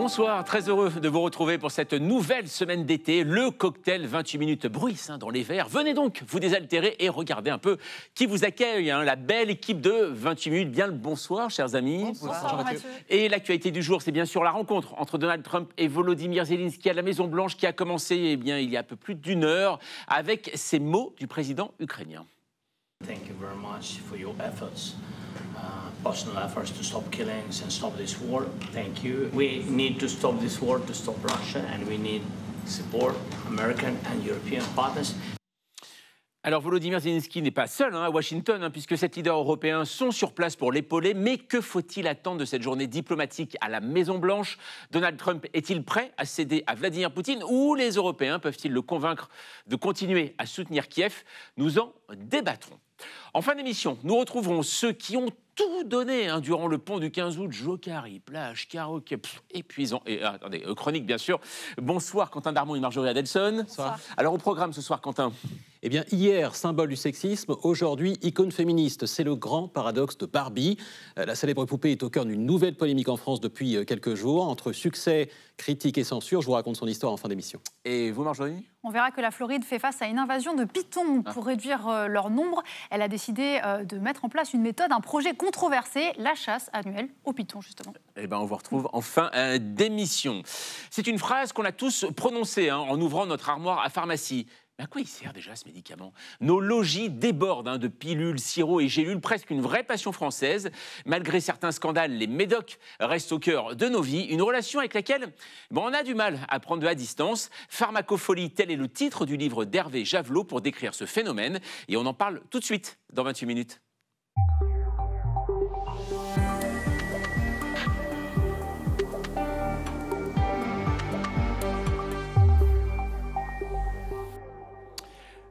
Bonsoir, très heureux de vous retrouver pour cette nouvelle semaine d'été, le cocktail 28 minutes bruisse dans les verres. Venez donc vous désaltérer et regardez un peu qui vous accueille, la belle équipe de 28 minutes. Bien le bonsoir, chers amis. Bonsoir Mathieu. Et l'actualité du jour, c'est bien sûr la rencontre entre Donald Trump et Volodymyr Zelensky à la Maison-Blanche qui a commencé il y a un peu plus d'une heure avec ces mots du président ukrainien. Thank you very much for your efforts. Personal efforts to stop killings and stop this war. Thank you. We need to stop this war to stop Russia, and we need support American and European partners. Alors Volodymyr Zelensky n'est pas seul à Washington, puisque 7 leaders européens sont sur place pour l'épauler. Mais que faut-il attendre de cette journée diplomatique à la Maison-Blanche? Donald Trump est-il prêt à céder à Vladimir Poutine ou les Européens peuvent-ils le convaincre de continuer à soutenir Kiev? Nous en débattrons. En fin d'émission, nous retrouverons ceux qui ont tout donné durant le pont du 15 août, Jokari, plage, karaoké, épuisant. Et attendez, chronique bien sûr. Bonsoir Quentin Darmon et Marjorie Adelson. Bonsoir. Alors au programme ce soir, Quentin. Eh bien, hier, symbole du sexisme, aujourd'hui, icône féministe. C'est le grand paradoxe de Barbie. La célèbre poupée est au cœur d'une nouvelle polémique en France depuis quelques jours. Entre succès, critique et censure, je vous raconte son histoire en fin d'émission. Et vous, Marjorie? On verra que la Floride fait face à une invasion de pitons. Pour réduire leur nombre, elle a décidé de mettre en place une méthode, un projet controversé, la chasse annuelle aux pitons, justement. Eh bien, on vous retrouve en fin d'émission. C'est une phrase qu'on a tous prononcée en ouvrant notre armoire à pharmacie. À quoi il sert déjà ce médicament? Nos logis débordent de pilules, sirops et gélules, presque une vraie passion française. Malgré certains scandales, les médocs restent au cœur de nos vies. Une relation avec laquelle on a du mal à prendre de la distance. Pharmacopholie, tel est le titre du livre d'Hervé Javelot pour décrire ce phénomène. Et on en parle tout de suite dans 28 minutes.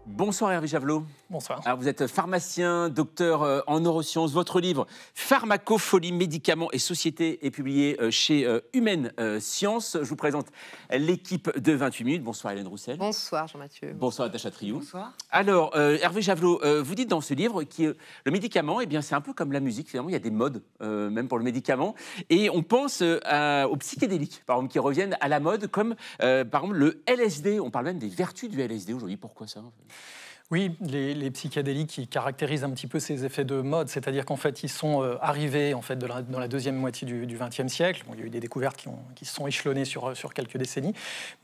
Bonsoir Hervé Javelot. Bonsoir. Alors vous êtes pharmacien, docteur en neurosciences. Votre livre Pharmacopholie, médicaments et société est publié chez Humaine Sciences. Je vous présente l'équipe de 28 minutes. Bonsoir Hélène Roussel. Bonsoir Jean-Mathieu. Bonsoir Natacha Triou. Bonsoir. Alors Hervé Javelot, vous dites dans ce livre que le médicament, c'est un peu comme la musique. Finalement, il y a des modes même pour le médicament. Et on pense aux psychédéliques, par exemple, qui reviennent à la mode, comme par exemple le LSD. On parle même des vertus du LSD aujourd'hui. Pourquoi ça? Oui, les psychédéliques qui caractérisent un petit peu ces effets de mode, c'est-à-dire qu'en fait, ils sont arrivés en fait, dans la deuxième moitié du XXe siècle. Bon, il y a eu des découvertes qui se sont échelonnées sur quelques décennies.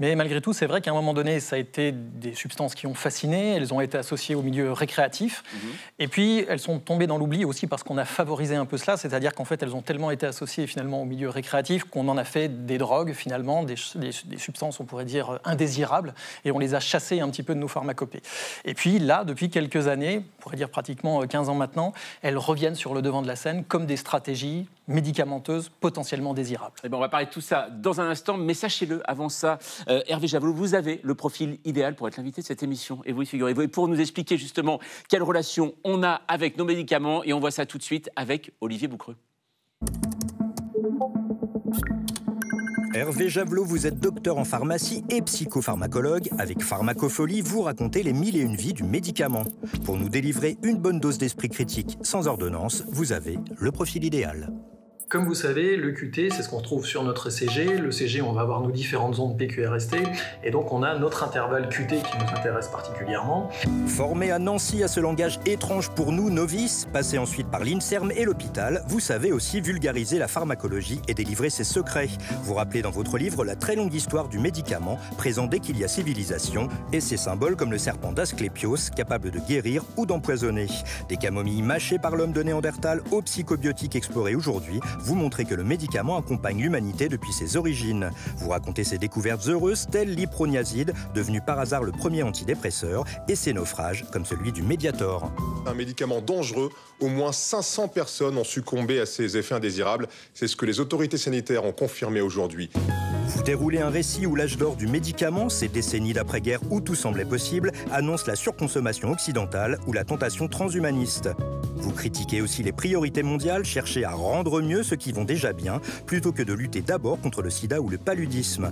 Mais malgré tout, c'est vrai qu'à un moment donné, ça a été des substances qui ont fasciné. Elles ont été associées au milieu récréatif. Et puis, elles sont tombées dans l'oubli aussi parce qu'on a favorisé un peu cela. C'est-à-dire qu'en fait, elles ont tellement été associées finalement au milieu récréatif qu'on en a fait des drogues, finalement, des substances, on pourrait dire, indésirables. Et on les a chassées un petit peu de nos pharmacopées. Et puis, là, depuis quelques années, on pourrait dire pratiquement 15 ans maintenant, elles reviennent sur le devant de la scène comme des stratégies médicamenteuses potentiellement désirables. Eh bien, on va parler de tout ça dans un instant, mais sachez-le, avant ça, Hervé Javelot, vous avez le profil idéal pour être l'invité de cette émission. Et vous y figurez-vous, et pour nous expliquer justement quelle relation on a avec nos médicaments, et on voit ça tout de suite avec Olivier Boucreux. Hervé Javelot, vous êtes docteur en pharmacie et psychopharmacologue. Avec Pharmacopholie, vous racontez les 1001 vies du médicament. Pour nous délivrer une bonne dose d'esprit critique sans ordonnance, vous avez le profil idéal. Comme vous savez, le QT, c'est ce qu'on retrouve sur notre ECG. Le CG, on va avoir nos différentes ondes PQRST. Et donc, on a notre intervalle QT qui nous intéresse particulièrement. Formé à Nancy à ce langage étrange pour nous, novices, passé ensuite par l'INSERM et l'hôpital, vous savez aussi vulgariser la pharmacologie et délivrer ses secrets. Vous rappelez dans votre livre la très longue histoire du médicament, présent dès qu'il y a civilisation, et ses symboles comme le serpent d'Asclépios, capable de guérir ou d'empoisonner. Des camomilles mâchées par l'homme de Néandertal aux psychobiotiques explorés aujourd'hui, vous montrez que le médicament accompagne l'humanité depuis ses origines. Vous racontez ses découvertes heureuses, telles l'iproniazide, devenu par hasard le premier antidépresseur, et ses naufrages, comme celui du Mediator. Un médicament dangereux, au moins 500 personnes ont succombé à ses effets indésirables. C'est ce que les autorités sanitaires ont confirmé aujourd'hui. Vous déroulez un récit où l'âge d'or du médicament, ces décennies d'après-guerre où tout semblait possible, annonce la surconsommation occidentale ou la tentation transhumaniste. Vous critiquez aussi les priorités mondiales, cherchez à rendre mieux ceux qui vont déjà bien, plutôt que de lutter d'abord contre le sida ou le paludisme.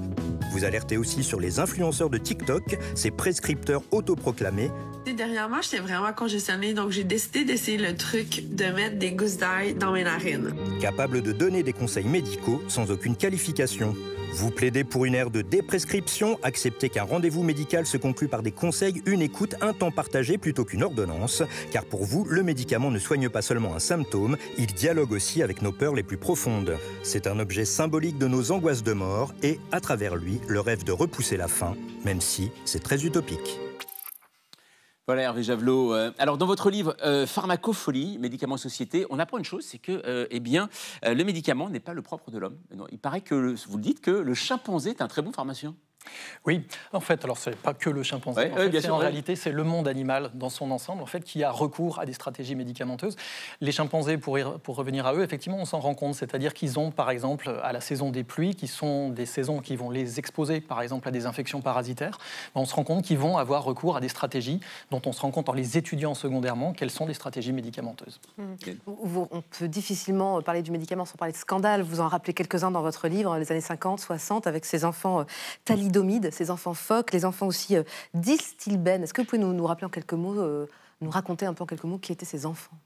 Vous alertez aussi sur les influenceurs de TikTok, ces prescripteurs autoproclamés. Dernièrement, j'étais vraiment congestionnée, donc j'ai décidé d'essayer le truc de mettre des gousses d'ail dans mes narines. Capables de donner des conseils médicaux sans aucune qualification. Vous plaidez pour une ère de déprescription, acceptez qu'un rendez-vous médical se conclue par des conseils, une écoute, un temps partagé plutôt qu'une ordonnance. Car pour vous, le médicament ne soigne pas seulement un symptôme, il dialogue aussi avec nos peurs les plus profondes. C'est un objet symbolique de nos angoisses de mort et, à travers lui, le rêve de repousser la fin, même si c'est très utopique. Voilà Hervé Javelot. Alors dans votre livre Pharmacophilie, médicaments et société, on apprend une chose, c'est que le médicament n'est pas le propre de l'homme. Il paraît que, vous le dites, que le chimpanzé est un très bon pharmacien. Oui, en fait, alors c'est pas que le chimpanzé. En réalité, c'est le monde animal dans son ensemble, en fait, qui a recours à des stratégies médicamenteuses. Les chimpanzés, pour revenir à eux, effectivement, on s'en rend compte, c'est-à-dire qu'ils ont, par exemple, à la saison des pluies, qui sont des saisons qui vont les exposer, par exemple, à des infections parasitaires. On se rend compte qu'ils vont avoir recours à des stratégies dont on se rend compte en les étudiant secondairement quelles sont les stratégies médicamenteuses. On peut difficilement parler du médicament sans parler de scandale. Vous en rappelez quelques-uns dans votre livre, les années 50, 60, avec ces enfants thalidomide, ces enfants phoques, les enfants aussi d'Istilben. Est-ce que vous pouvez nous rappeler en quelques mots, nous raconter un peu en quelques mots qui étaient ces enfants ?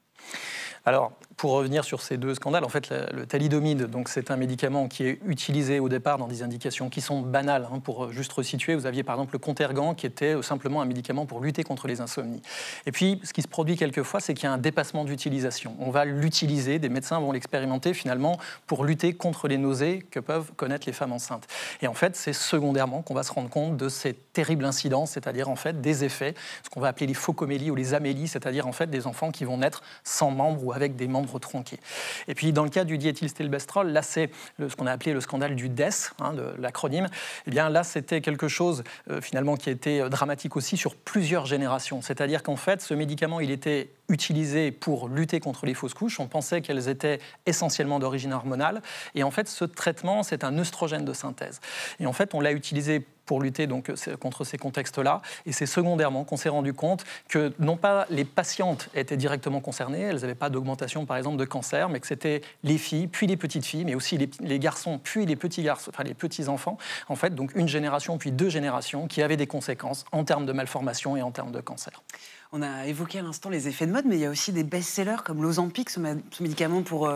Alors, pour revenir sur ces deux scandales, en fait, le thalidomide, donc c'est un médicament qui est utilisé au départ dans des indications qui sont banales. Pour juste resituer, vous aviez par exemple le Contergan qui était simplement un médicament pour lutter contre les insomnies. Et puis, ce qui se produit quelquefois, c'est qu'il y a un dépassement d'utilisation. On va l'utiliser, des médecins vont l'expérimenter finalement pour lutter contre les nausées que peuvent connaître les femmes enceintes. Et en fait, c'est secondairement qu'on va se rendre compte de ces terribles incidences, c'est-à-dire en fait des effets, ce qu'on va appeler les phocomélies ou les amélies, c'est-à-dire en fait des enfants qui vont naître sans membres ou avec des membres tronqués. Et puis dans le cas du diéthylstilbestrol, là c'est ce qu'on a appelé le scandale du DES, de l'acronyme. Eh bien là c'était quelque chose finalement qui a été dramatique aussi sur plusieurs générations. C'est-à-dire qu'en fait ce médicament il était utilisé pour lutter contre les fausses couches. On pensait qu'elles étaient essentiellement d'origine hormonale. Et en fait ce traitement c'est un œstrogène de synthèse. Et en fait on l'a utilisé pour lutter donc contre ces contextes-là. Et c'est secondairement qu'on s'est rendu compte que non pas les patientes étaient directement concernées, elles n'avaient pas d'augmentation par exemple de cancer, mais que c'était les filles, puis les petites filles, mais aussi les garçons, puis les petits garçons, enfin les petits enfants. En fait, donc une génération puis deux générations qui avaient des conséquences en termes de malformation et en termes de cancer. On a évoqué à l'instant les effets de mode, mais il y a aussi des best-sellers comme l'Ozempic, ce médicament pour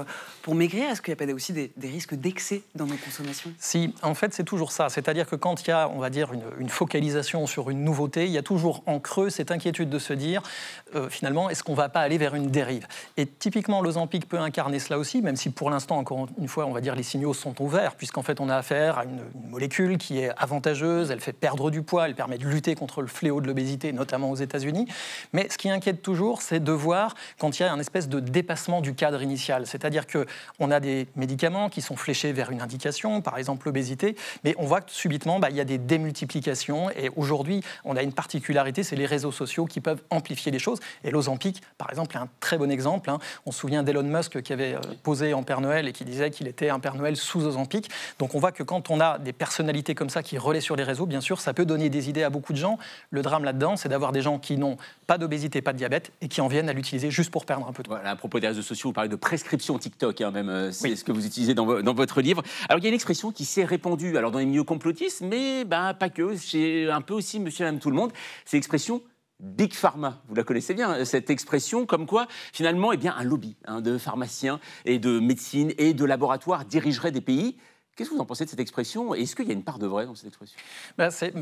maigrir. Est-ce qu'il n'y a pas aussi des risques d'excès dans nos consommations ? Si, en fait, c'est toujours ça. C'est-à-dire que quand il y a, on va dire, une focalisation sur une nouveauté, il y a toujours en creux cette inquiétude de se dire, finalement, est-ce qu'on ne va pas aller vers une dérive ? Et typiquement, l'Ozempic peut incarner cela aussi, même si pour l'instant, encore une fois, on va dire, les signaux sont ouverts, puisqu'en fait, on a affaire à une molécule qui est avantageuse, elle fait perdre du poids, elle permet de lutter contre le fléau de l'obésité, notamment aux États-Unis. Mais ce qui inquiète toujours, c'est de voir quand il y a un espèce de dépassement du cadre initial. C'est-à-dire qu'on a des médicaments qui sont fléchés vers une indication, par exemple l'obésité, mais on voit que subitement, il y a des démultiplications. Et aujourd'hui, on a une particularité, c'est les réseaux sociaux qui peuvent amplifier les choses. Et l'Ozempic, par exemple, est un très bon exemple. On se souvient d'Elon Musk qui avait posé en Père Noël et qui disait qu'il était un Père Noël sous Ozempic. Donc on voit que quand on a des personnalités comme ça qui relaient sur les réseaux, bien sûr, ça peut donner des idées à beaucoup de gens. Le drame là-dedans, c'est d'avoir des gens qui n'ont pas d'obésité, pas de diabète, et qui en viennent à l'utiliser juste pour perdre un peu de poids. Voilà, à propos des réseaux sociaux, vous parlez de prescription TikTok, même, c'est ce que vous utilisez dans votre livre. Alors, il y a une expression qui s'est répandue dans les milieux complotistes, mais pas que, chez un peu aussi monsieur et madame tout le monde, c'est l'expression Big Pharma. Vous la connaissez bien, cette expression, comme quoi, finalement, un lobby de pharmaciens et de médecine et de laboratoires dirigerait des pays. Qu'est-ce que vous en pensez de cette expression ? Est-ce qu'il y a une part de vrai dans cette expression ?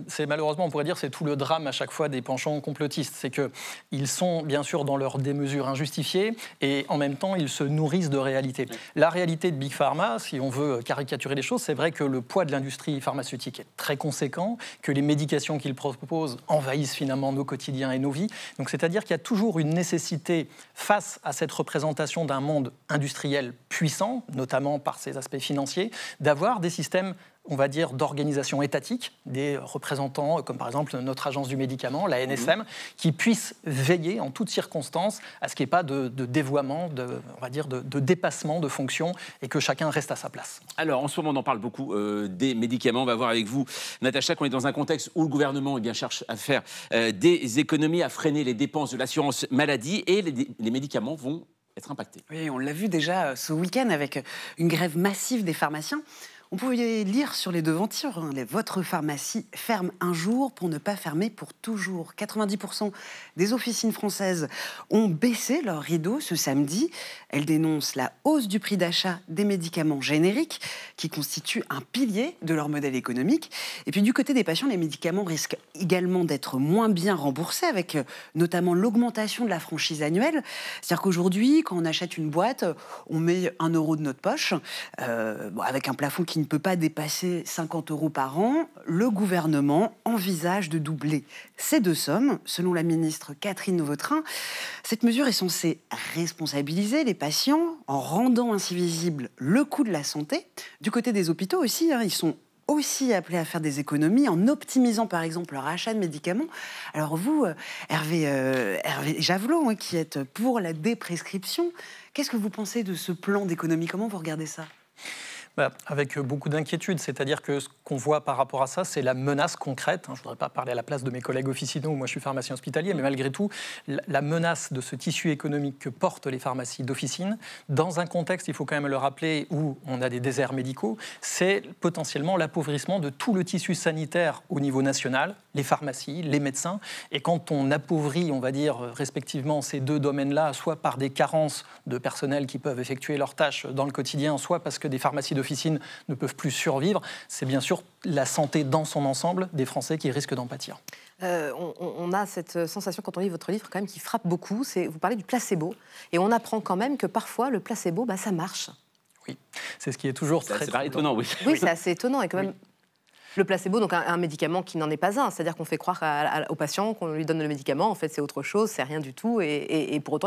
C'est malheureusement, on pourrait dire, c'est tout le drame à chaque fois des penchants complotistes. C'est qu'ils sont bien sûr dans leur démesure injustifiée et en même temps, ils se nourrissent de réalité. Oui. La réalité de Big Pharma, si on veut caricaturer les choses, c'est vrai que le poids de l'industrie pharmaceutique est très conséquent, que les médications qu'ils proposent envahissent finalement nos quotidiens et nos vies. Donc c'est-à-dire qu'il y a toujours une nécessité face à cette représentation d'un monde industriel puissant, notamment par ses aspects financiers, d'avoir des systèmes, on va dire, d'organisation étatique, des représentants, comme par exemple notre agence du médicament, la NSM, qui puissent veiller en toutes circonstances à ce qu'il n'y ait pas de dévoiement, on va dire, de dépassement de fonctions et que chacun reste à sa place. Alors, en ce moment, on en parle beaucoup des médicaments. On va voir avec vous, Natacha, qu'on est dans un contexte où le gouvernement cherche à faire des économies, à freiner les dépenses de l'assurance maladie et les médicaments vont être impactés. Oui, on l'a vu déjà ce week-end avec une grève massive des pharmaciens. On pouvait lire sur les devantures, hein, votre pharmacie ferme un jour pour ne pas fermer pour toujours. 90% des officines françaises ont baissé leur rideau ce samedi. Elles dénoncent la hausse du prix d'achat des médicaments génériques qui constituent un pilier de leur modèle économique. Et puis du côté des patients, les médicaments risquent également d'être moins bien remboursés avec notamment l'augmentation de la franchise annuelle. C'est-à-dire qu'aujourd'hui, quand on achète une boîte, on met 1 euro de notre poche, avec un plafond qui ne peut pas dépasser 50 € par an. Le gouvernement envisage de doubler ces deux sommes. Selon la ministre Catherine Vautrin, cette mesure est censée responsabiliser les patients en rendant ainsi visible le coût de la santé. Du côté des hôpitaux aussi, hein, ils sont aussi appelés à faire des économies en optimisant par exemple leur achat de médicaments. Alors vous, Hervé Javelot, hein, qui êtes pour la déprescription, qu'est-ce que vous pensez de ce plan d'économie? Comment vous regardez ça? Avec beaucoup d'inquiétude, c'est-à-dire que ce qu'on voit par rapport à ça, c'est la menace concrète. Je ne voudrais pas parler à la place de mes collègues officinaux, moi je suis pharmacien hospitalier, mais malgré tout, la menace de ce tissu économique que portent les pharmacies d'officine, dans un contexte, il faut quand même le rappeler, où on a des déserts médicaux, c'est potentiellement l'appauvrissement de tout le tissu sanitaire au niveau national, les pharmacies, les médecins, et quand on appauvrit, on va dire, respectivement ces deux domaines-là, soit par des carences de personnel qui peuvent effectuer leurs tâches dans le quotidien, soit parce que des pharmacies d'officine ne peuvent plus survivre, c'est bien sûr la santé dans son ensemble des Français qui risquent d'en pâtir. On a cette sensation quand on lit votre livre quand même qui frappe beaucoup, vous parlez du placebo, et on apprend quand même que parfois le placebo, ça marche. Oui, c'est ce qui est toujours très étonnant, oui. Oui, c'est assez étonnant, et quand même... Le placebo, donc un médicament qui n'en est pas un, c'est-à-dire qu'on fait croire au patient qu'on lui donne le médicament, en fait c'est autre chose, c'est rien du tout, et pour autant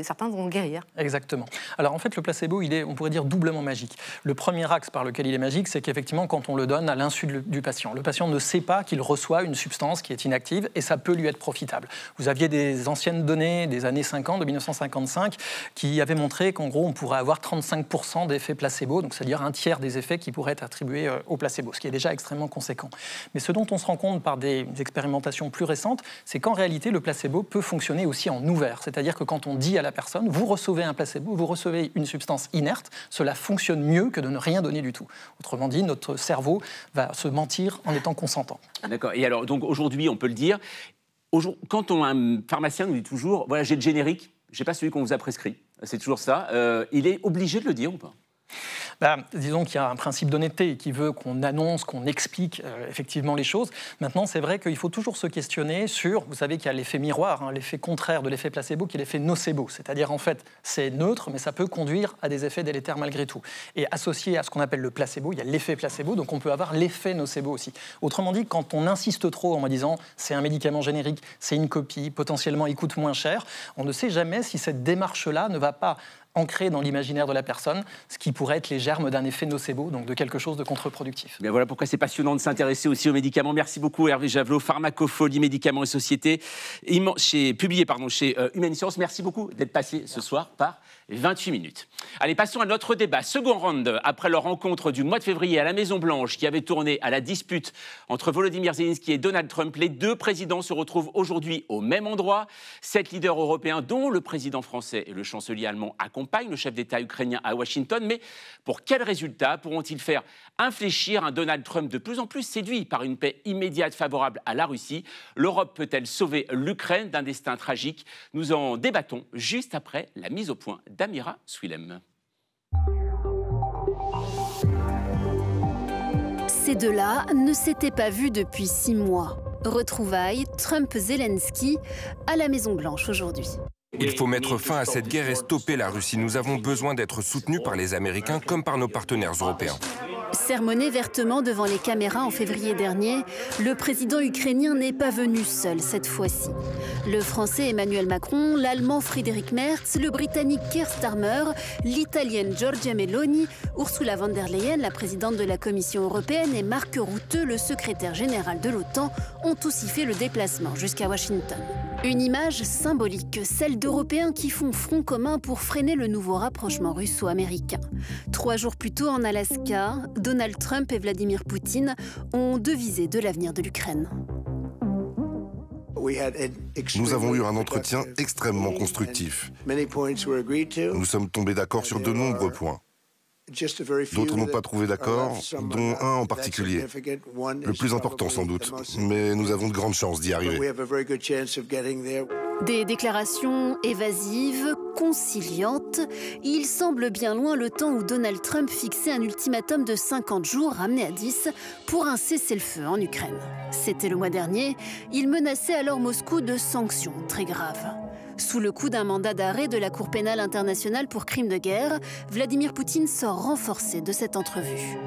certains vont guérir. Exactement. Alors en fait le placebo, il est, on pourrait dire, doublement magique. Le premier axe par lequel il est magique, c'est qu'effectivement quand on le donne à l'insu du patient, le patient ne sait pas qu'il reçoit une substance qui est inactive et ça peut lui être profitable. Vous aviez des anciennes données des années 50, de 1955, qui avaient montré qu'en gros on pourrait avoir 35% d'effets placebo, donc c'est-à-dire un tiers des effets qui pourraient être attribués au placebo, ce qui est déjà extrêmement conséquent. Mais ce dont on se rend compte par des expérimentations plus récentes, c'est qu'en réalité, le placebo peut fonctionner aussi en ouvert. C'est-à-dire que quand on dit à la personne, vous recevez un placebo, vous recevez une substance inerte, cela fonctionne mieux que de ne rien donner du tout. Autrement dit, notre cerveau va se mentir en étant consentant. D'accord. Et alors, donc aujourd'hui, on peut le dire, quand un pharmacien nous dit toujours, voilà, j'ai le générique, j'ai pas celui qu'on vous a prescrit, c'est toujours ça, il est obligé de le dire ou pas ? Disons qu'il y a un principe d'honnêteté qui veut qu'on annonce, qu'on explique effectivement les choses. Maintenant, c'est vrai qu'il faut toujours se questionner sur, vous savez qu'il y a l'effet miroir, hein, l'effet contraire de l'effet placebo, qui est l'effet nocebo. C'est-à-dire, en fait, c'est neutre, mais ça peut conduire à des effets délétères malgré tout. Et associé à ce qu'on appelle le placebo, il y a l'effet placebo, donc on peut avoir l'effet nocebo aussi. Autrement dit, quand on insiste trop en me disant c'est un médicament générique, c'est une copie, potentiellement il coûte moins cher, on ne sait jamais si cette démarche-là ne va pas ancré dans l'imaginaire de la personne, ce qui pourrait être les germes d'un effet nocebo, donc de quelque chose de contre-productif. Bien voilà pourquoi c'est passionnant de s'intéresser aussi aux médicaments. Merci beaucoup Hervé Javelot, Pharmacophilie, Médicaments et Sociétés, publié chez Humaine Science. Merci beaucoup d'être passé ce soir par 28 minutes. Allez, passons à notre débat. Second round, après leur rencontre du mois de février à la Maison-Blanche, qui avait tourné à la dispute entre Volodymyr Zelensky et Donald Trump, les deux présidents se retrouvent aujourd'hui au même endroit. 7 leaders européens, dont le président français et le chancelier allemand, accompagnent le chef d'État ukrainien à Washington. Mais pour quels résultats pourront-ils faire infléchir un Donald Trump de plus en plus séduit par une paix immédiate favorable à la Russie? L'Europe peut-elle sauver l'Ukraine d'un destin tragique? Nous en débattons juste après la mise au point d'Amira Swilem. Ces deux-là ne s'étaient pas vus depuis 6 mois. Retrouvailles Trump-Zelensky à la Maison-Blanche aujourd'hui. Il faut mettre fin à cette guerre et stopper la Russie. Nous avons besoin d'être soutenus par les Américains comme par nos partenaires européens. Sermonné vertement devant les caméras en février dernier, le président ukrainien n'est pas venu seul cette fois-ci. Le français Emmanuel Macron, l'allemand Friedrich Merz, le britannique Keir Starmer, l'italienne Giorgia Meloni, Ursula von der Leyen, la présidente de la Commission européenne, et Mark Rutte, le secrétaire général de l'OTAN, ont aussi fait le déplacement jusqu'à Washington. Une image symbolique, celle d'Européens qui font front commun pour freiner le nouveau rapprochement russo-américain. 3 jours plus tôt en Alaska, Donald Trump et Vladimir Poutine ont devisé de l'avenir de l'Ukraine. Nous avons eu un entretien extrêmement constructif. Nous sommes tombés d'accord sur de nombreux points. D'autres n'ont pas trouvé d'accord, dont un en particulier. Le plus important sans doute, mais nous avons de grandes chances d'y arriver. Des déclarations évasives, conciliantes. Il semble bien loin le temps où Donald Trump fixait un ultimatum de 50 jours ramené à 10 pour un cessez-le-feu en Ukraine. C'était le mois dernier. Il menaçait alors Moscou de sanctions très graves. Sous le coup d'un mandat d'arrêt de la Cour pénale internationale pour crimes de guerre, Vladimir Poutine sort renforcé de cette entrevue.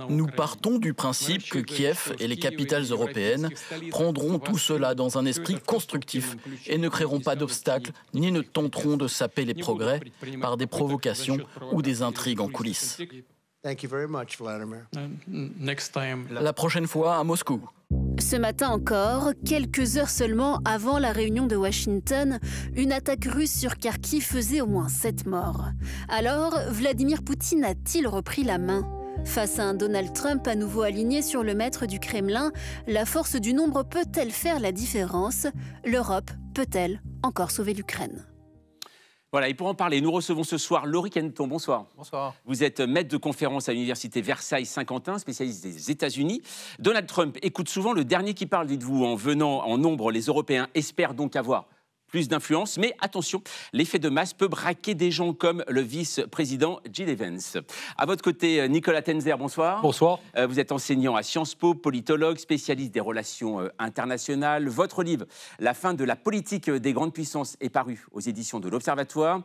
Nous partons du principe que Kiev et les capitales européennes prendront tout cela dans un esprit constructif et ne créeront pas d'obstacles ni ne tenteront de saper les progrès par des provocations ou des intrigues en coulisses. La prochaine fois à Moscou. Ce matin encore, quelques heures seulement avant la réunion de Washington, une attaque russe sur Kharkiv faisait au moins 7 morts. Alors, Vladimir Poutine a-t-il repris la main ? Face à un Donald Trump à nouveau aligné sur le maître du Kremlin, la force du nombre peut-elle faire la différence ? L'Europe peut-elle encore sauver l'Ukraine ? Voilà, et pour en parler, nous recevons ce soir Laurie Kenneton. Bonsoir. Bonsoir. Vous êtes maître de conférence à l'université Versailles-Saint-Quentin, spécialiste des États-Unis. Donald Trump écoute souvent le dernier qui parle, dites-vous, en venant en nombre. Les Européens espèrent donc avoir plus d'influence, mais attention, l'effet de masse peut braquer des gens comme le vice-président Jill Evans. À votre côté, Nicolas Tenzer, bonsoir. Bonsoir. Vous êtes enseignant à Sciences Po, politologue, spécialiste des relations internationales. Votre livre, La fin de la politique des grandes puissances, est paru aux éditions de l'Observatoire.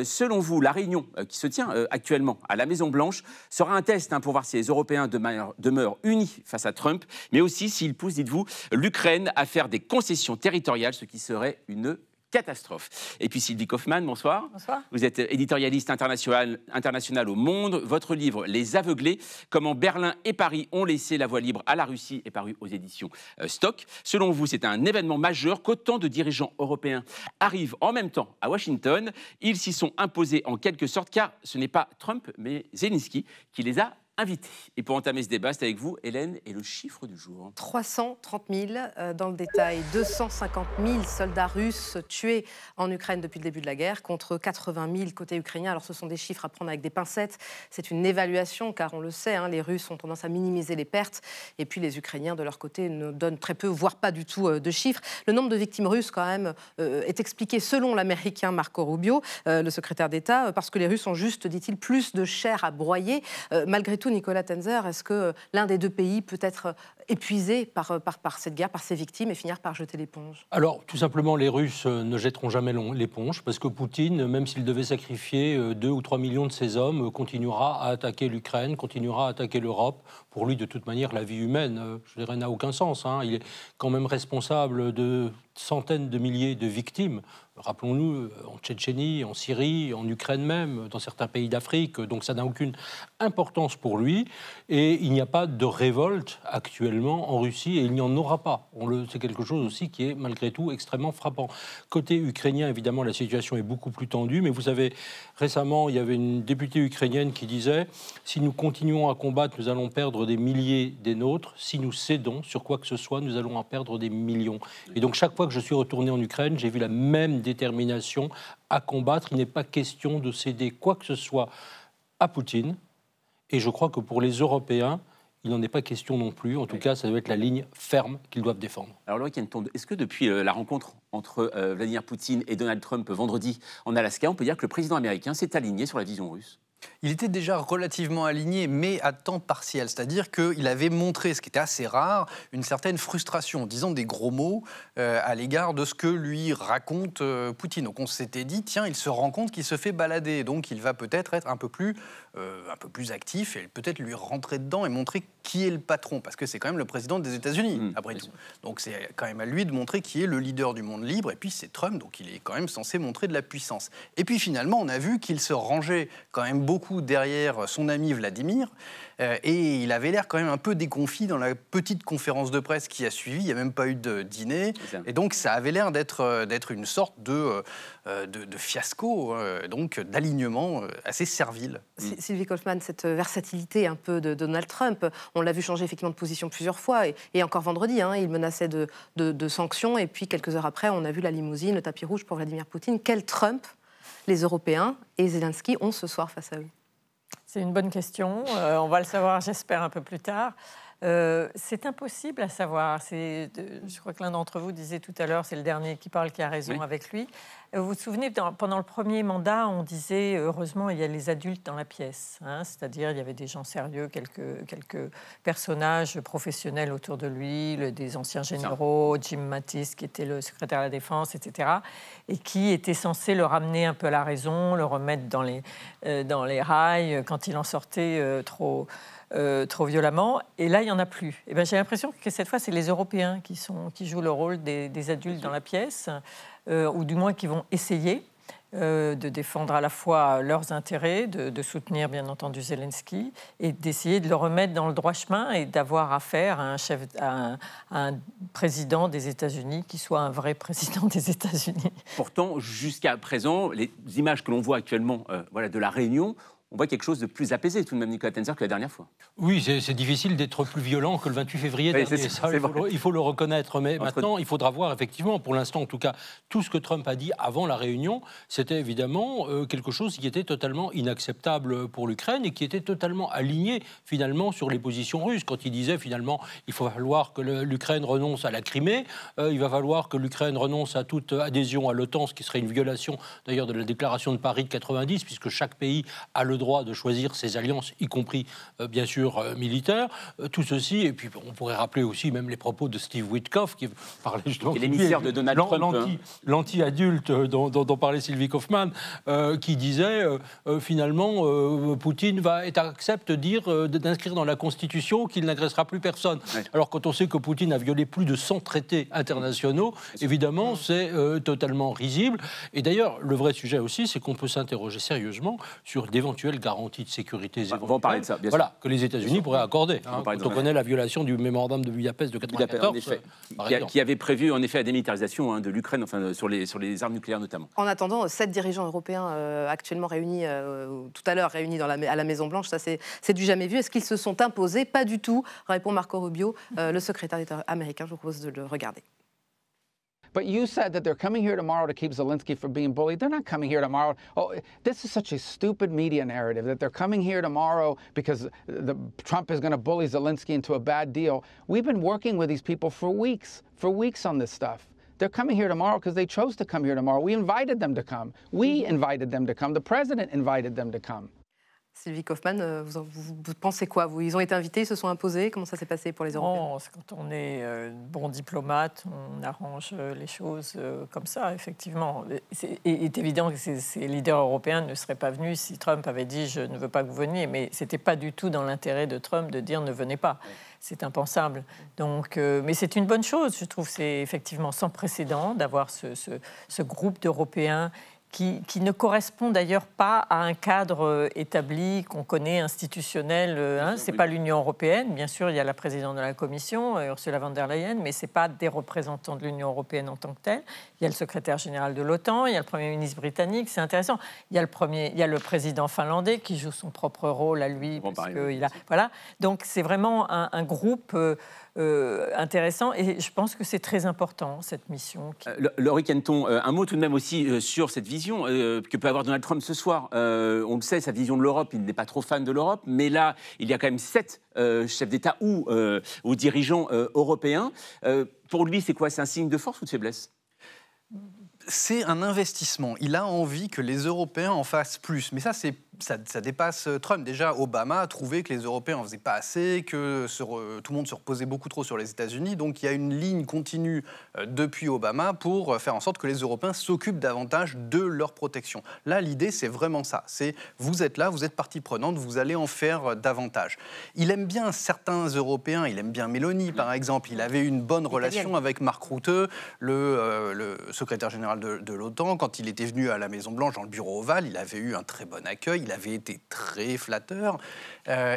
Selon vous, la réunion qui se tient actuellement à la Maison-Blanche sera un test pour voir si les Européens demeurent unis face à Trump, mais aussi s'ils poussent, dites-vous, l'Ukraine à faire des concessions territoriales, ce qui serait une catastrophe. Et puis Sylvie Kaufmann, bonsoir. Bonsoir. Vous êtes éditorialiste international au Monde. Votre livre, Les Aveuglés, comment Berlin et Paris ont laissé la voie libre à la Russie, est paru aux éditions Stock. Selon vous, c'est un événement majeur qu'autant de dirigeants européens arrivent en même temps à Washington. Ils s'y sont imposés en quelque sorte, car ce n'est pas Trump, mais Zelensky qui les a invités. Et pour entamer ce débat, c'est avec vous, Hélène, et le chiffre du jour. 330 000 dans le détail. 250 000 soldats russes tués en Ukraine depuis le début de la guerre, contre 80 000 côté ukrainien. Alors ce sont des chiffres à prendre avec des pincettes. C'est une évaluation, car on le sait, les Russes ont tendance à minimiser les pertes. Et puis les Ukrainiens, de leur côté, ne donnent très peu, voire pas du tout de chiffres. Le nombre de victimes russes, quand même, est expliqué selon l'Américain Marco Rubio, le secrétaire d'État, parce que les Russes ont juste, dit-il, plus de chair à broyer. Malgré tout, Nicolas Tenzer, est-ce que l'un des deux pays peut être épuisé par cette guerre, par ses victimes, et finir par jeter l'éponge ? Alors, tout simplement, les Russes ne jetteront jamais l'éponge, parce que Poutine, même s'il devait sacrifier 2 ou 3 millions de ses hommes, continuera à attaquer l'Ukraine, continuera à attaquer l'Europe. Pour lui, de toute manière, la vie humaine, je dirais, n'a aucun sens. Il est quand même responsable de centaines de milliers de victimes. Rappelons-nous, en Tchétchénie, en Syrie, en Ukraine même, dans certains pays d'Afrique. Donc ça n'a aucune importance pour lui. Et il n'y a pas de révolte actuellement en Russie, et il n'y en aura pas. C'est quelque chose aussi qui est malgré tout extrêmement frappant. Côté ukrainien, évidemment, la situation est beaucoup plus tendue. Mais vous savez, récemment, il y avait une députée ukrainienne qui disait « Si nous continuons à combattre, nous allons perdre des milliers des nôtres. Si nous cédons sur quoi que ce soit, nous allons en perdre des millions. » Et donc chaque fois que je suis retourné en Ukraine, j'ai vu la même détermination à combattre. Il n'est pas question de céder quoi que ce soit à Poutine. Et je crois que pour les Européens, il n'en est pas question non plus. En tout cas, ça doit être la ligne ferme qu'ils doivent défendre. Alors, Laurie Kenneton, est-ce que depuis la rencontre entre Vladimir Poutine et Donald Trump vendredi en Alaska, on peut dire que le président américain s'est aligné sur la vision russe ? Il était déjà relativement aligné, mais à temps partiel. C'est-à-dire qu'il avait montré, ce qui était assez rare, une certaine frustration, en disant des gros mots à l'égard de ce que lui raconte Poutine. Donc on s'était dit, tiens, il se rend compte qu'il se fait balader, donc il va peut-être être un peu plus actif et peut-être lui rentrer dedans et montrer qui est le patron, parce que c'est quand même le président des États-Unis, après tout. Donc c'est quand même à lui de montrer qui est le leader du monde libre, et puis c'est Trump, donc il est quand même censé montrer de la puissance. Et puis finalement, on a vu qu'il se rangeait quand même beaucoup derrière son ami Vladimir, et il avait l'air quand même un peu déconfit dans la petite conférence de presse qui a suivi. Il n'y a même pas eu de dîner, et donc ça avait l'air d'être une sorte de fiasco, donc d'alignement assez servile. Sylvie Kaufmann, cette versatilité un peu de Donald Trump, on l'a vu changer effectivement de position plusieurs fois, et encore vendredi, il menaçait de sanctions, et puis quelques heures après, on a vu la limousine, le tapis rouge pour Vladimir Poutine. Quel Trump les Européens et Zelensky ont ce soir face à eux? C'est une bonne question. On va le savoir, j'espère, un peu plus tard. C'est impossible à savoir. Je crois que l'un d'entre vous disait tout à l'heure, c'est le dernier qui parle qui a raison avec lui. Vous vous souvenez, pendant le premier mandat, on disait, heureusement, il y a les adultes dans la pièce. Hein, c'est-à-dire, il y avait des gens sérieux, quelques personnages professionnels autour de lui, des anciens généraux, Jim Mattis, qui était le secrétaire à la Défense, etc., et qui étaient censés le ramener un peu à la raison, le remettre dans les rails quand il en sortait trop violemment, et là, il n'y en a plus. Et ben, j'ai l'impression que cette fois, c'est les Européens qui jouent le rôle des adultes dans la pièce, ou du moins qui vont essayer de défendre à la fois leurs intérêts, de soutenir bien entendu Zelensky, et d'essayer de le remettre dans le droit chemin et d'avoir affaire à un président des États-Unis qui soit un vrai président des États-Unis. Pourtant, jusqu'à présent, les images que l'on voit actuellement de la Réunion, on voit quelque chose de plus apaisé tout de même, Nicolas Tenzer, que la dernière fois. Oui, c'est difficile d'être plus violent que le 28 février dernier. Il faut le reconnaître. Mais maintenant, il faudra voir, effectivement, pour l'instant en tout cas, tout ce que Trump a dit avant la réunion, c'était évidemment quelque chose qui était totalement inacceptable pour l'Ukraine et qui était totalement aligné, finalement, sur les positions russes. Quand il disait, finalement, il va falloir que l'Ukraine renonce à la Crimée, il va falloir que l'Ukraine renonce à toute adhésion à l'OTAN, ce qui serait une violation, d'ailleurs, de la déclaration de Paris de 90, puisque chaque pays a le droit de choisir ses alliances, y compris bien sûr militaires. Tout ceci, et puis on pourrait rappeler aussi même les propos de Steve Witkoff qui parlait justement de l'émissaire de Donald Trump, l'anti-adulte dont parlait Sylvie Kaufmann, qui disait finalement Poutine accepte d'inscrire dans la Constitution qu'il n'agressera plus personne. Ouais. Alors quand on sait que Poutine a violé plus de 100 traités internationaux, évidemment c'est totalement risible. Et d'ailleurs le vrai sujet aussi, c'est qu'on peut s'interroger sérieusement sur d'éventuelles garanties de sécurité on va en parler de ça, bien sûr. Que les États-Unis pourraient accorder. Quand on connaît la violation du mémorandum de Budapest de 1994. En effet, qui avait prévu en effet la démilitarisation de l'Ukraine, enfin sur les armes nucléaires notamment. En attendant, 7 dirigeants européens actuellement réunis, tout à l'heure réunis à la Maison-Blanche, ça c'est du jamais vu. Est-ce qu'ils se sont imposés? Pas du tout, répond Marco Rubio, le secrétaire d'État américain. Je vous propose de le regarder. But you said that they're coming here tomorrow to keep Zelensky from being bullied. They're not coming here tomorrow. Oh, this is such a stupid media narrative that they're coming here tomorrow because Trump is going to bully Zelensky into a bad deal. We've been working with these people for weeks on this stuff. They're coming here tomorrow because they chose to come here tomorrow. We invited them to come. We invited them to come. The president invited them to come. Sylvie Kaufmann, vous pensez quoi? Ils ont été invités, ils se sont imposés. Comment ça s'est passé pour les Européens? Quand on est bon diplomate, on arrange les choses comme ça, effectivement. Il est évident que ces leaders européens ne seraient pas venus si Trump avait dit « je ne veux pas que vous veniez », mais ce n'était pas du tout dans l'intérêt de Trump de dire « ne venez pas ». C'est impensable. Donc, mais c'est une bonne chose, je trouve. C'est effectivement sans précédent d'avoir ce groupe d'Européens qui ne correspond d'ailleurs pas à un cadre établi qu'on connaît, institutionnel. Ce n'est pas l'Union européenne. Bien sûr, il y a la présidente de la Commission, Ursula von der Leyen, mais ce n'est pas des représentants de l'Union européenne en tant que tel. Il y a le secrétaire général de l'OTAN, il y a le Premier ministre britannique, c'est intéressant. Il y a le président finlandais qui joue son propre rôle à lui. Voilà. Donc c'est vraiment un groupe intéressant et je pense que c'est très important, cette mission. Laurie Kenton, un mot tout de même aussi sur cette vision que peut avoir Donald Trump ce soir. On le sait, sa vision de l'Europe, il n'est pas trop fan de l'Europe, mais là, il y a quand même 7 chefs d'État ou dirigeants européens. Pour lui, c'est quoi? C'est un signe de force ou de faiblesse? C'est un investissement. Il a envie que les Européens en fassent plus. Mais ça dépasse Trump. Déjà, Obama a trouvé que les Européens n'en faisaient pas assez, que tout le monde se reposait beaucoup trop sur les États-Unis. Donc il y a une ligne continue depuis Obama pour faire en sorte que les Européens s'occupent davantage de leur protection. Là, l'idée, c'est vraiment ça. C'est vous êtes là, vous êtes partie prenante, vous allez en faire davantage. Il aime bien certains Européens, il aime bien Meloni, par exemple. Il avait une bonne relation avec Mark Rutte, le secrétaire général de l'OTAN. Quand il était venu à la Maison-Blanche, dans le bureau ovale, il avait eu un très bon accueil. Il avait été très flatteur.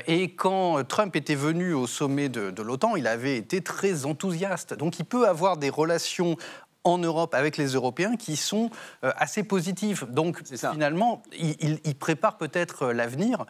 Et quand Trump était venu au sommet de l'OTAN, il avait été très enthousiaste. Donc il peut avoir des relations en Europe avec les Européens qui sont assez positives. Donc finalement, il prépare peut-être l'avenir.